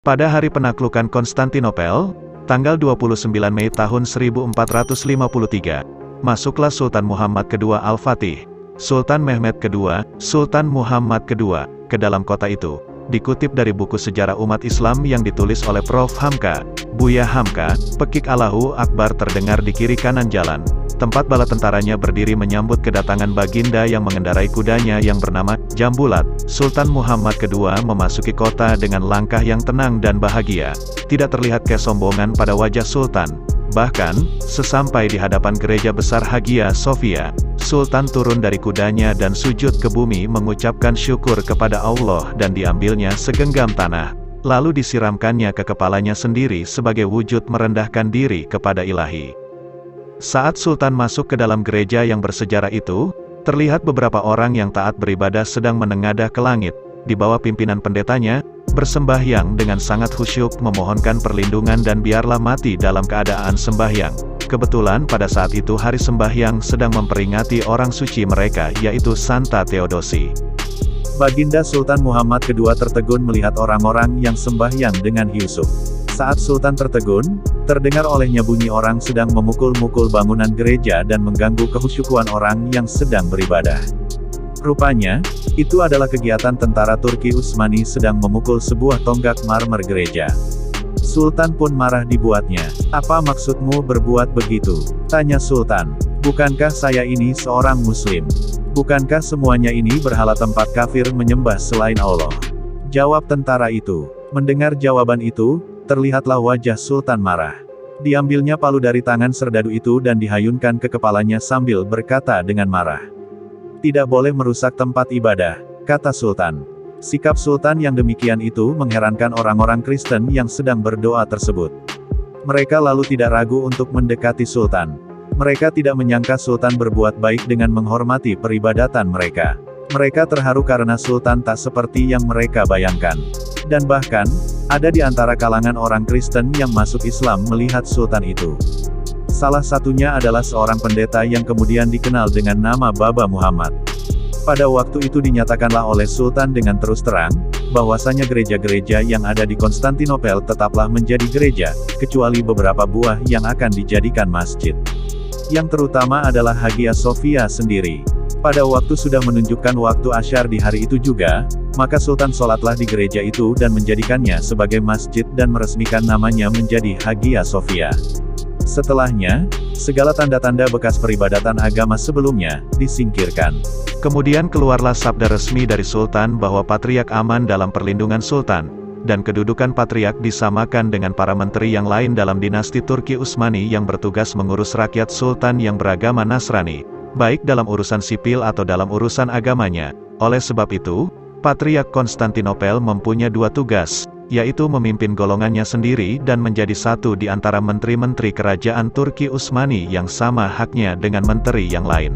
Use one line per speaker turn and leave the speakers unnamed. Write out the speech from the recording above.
Pada hari penaklukan Konstantinopel, tanggal 29 Mei tahun 1453, masuklah Sultan Muhammad II Al-Fatih, Sultan Mehmed II, Sultan Muhammad II, ke dalam kota itu. Dikutip dari buku sejarah umat Islam yang ditulis oleh Prof. Hamka, Buya Hamka, pekik Allahu Akbar terdengar di kiri kanan jalan. Tempat bala tentaranya berdiri menyambut kedatangan baginda yang mengendarai kudanya yang bernama Jambulat. Sultan Muhammad II memasuki kota dengan langkah yang tenang dan bahagia. Tidak terlihat kesombongan pada wajah Sultan. Bahkan, sesampai di hadapan gereja besar Hagia Sophia, Sultan turun dari kudanya dan sujud ke bumi mengucapkan syukur kepada Allah dan diambilnya segenggam tanah. Lalu disiramkannya ke kepalanya sendiri sebagai wujud merendahkan diri kepada Ilahi. Saat Sultan masuk ke dalam gereja yang bersejarah itu, terlihat beberapa orang yang taat beribadah sedang menengadah ke langit, di bawah pimpinan pendetanya, bersembahyang dengan sangat khusyuk memohonkan perlindungan dan biarlah mati dalam keadaan sembahyang. Kebetulan pada saat itu hari sembahyang sedang memperingati orang suci mereka yaitu Santa Theodosi. Baginda Sultan Muhammad II tertegun melihat orang-orang yang sembahyang dengan khusyuk. Saat Sultan tertegun, terdengar olehnya bunyi orang sedang memukul-mukul bangunan gereja dan mengganggu kehusyukan orang yang sedang beribadah. Rupanya, itu adalah kegiatan tentara Turki Utsmani sedang memukul sebuah tonggak marmer gereja. Sultan pun marah dibuatnya. "Apa maksudmu berbuat begitu?" tanya Sultan. "Bukankah saya ini seorang Muslim? Bukankah semuanya ini berhala tempat kafir menyembah selain Allah?" Jawab tentara itu. Mendengar jawaban itu, terlihatlah wajah Sultan marah. Diambilnya palu dari tangan serdadu itu dan dihayunkan ke kepalanya sambil berkata dengan marah, "Tidak boleh merusak tempat ibadah," kata Sultan. Sikap Sultan yang demikian itu mengherankan orang-orang Kristen yang sedang berdoa tersebut. Mereka lalu tidak ragu untuk mendekati Sultan. Mereka tidak menyangka Sultan berbuat baik dengan menghormati peribadatan mereka. Mereka terharu karena Sultan tak seperti yang mereka bayangkan. Dan bahkan, ada di antara kalangan orang Kristen yang masuk Islam melihat Sultan itu. Salah satunya adalah seorang pendeta yang kemudian dikenal dengan nama Baba Muhammad. Pada waktu itu dinyatakanlah oleh Sultan dengan terus terang, bahwasanya gereja-gereja yang ada di Konstantinopel tetaplah menjadi gereja, kecuali beberapa buah yang akan dijadikan masjid. Yang terutama adalah Hagia Sophia sendiri. Pada waktu sudah menunjukkan waktu asyar di hari itu juga, maka Sultan sholatlah di gereja itu dan menjadikannya sebagai masjid dan meresmikan namanya menjadi Hagia Sophia. Setelahnya, segala tanda-tanda bekas peribadatan agama sebelumnya, disingkirkan. Kemudian keluarlah sabda resmi dari Sultan bahwa Patriark aman dalam perlindungan Sultan, dan kedudukan Patriark disamakan dengan para menteri yang lain dalam dinasti Turki Utsmani yang bertugas mengurus rakyat Sultan yang beragama Nasrani, baik dalam urusan sipil atau dalam urusan agamanya. Oleh sebab itu, Patriark Konstantinopel mempunyai dua tugas, yaitu memimpin golongannya sendiri dan menjadi satu di antara menteri-menteri kerajaan Turki Utsmani yang sama haknya dengan menteri yang lain.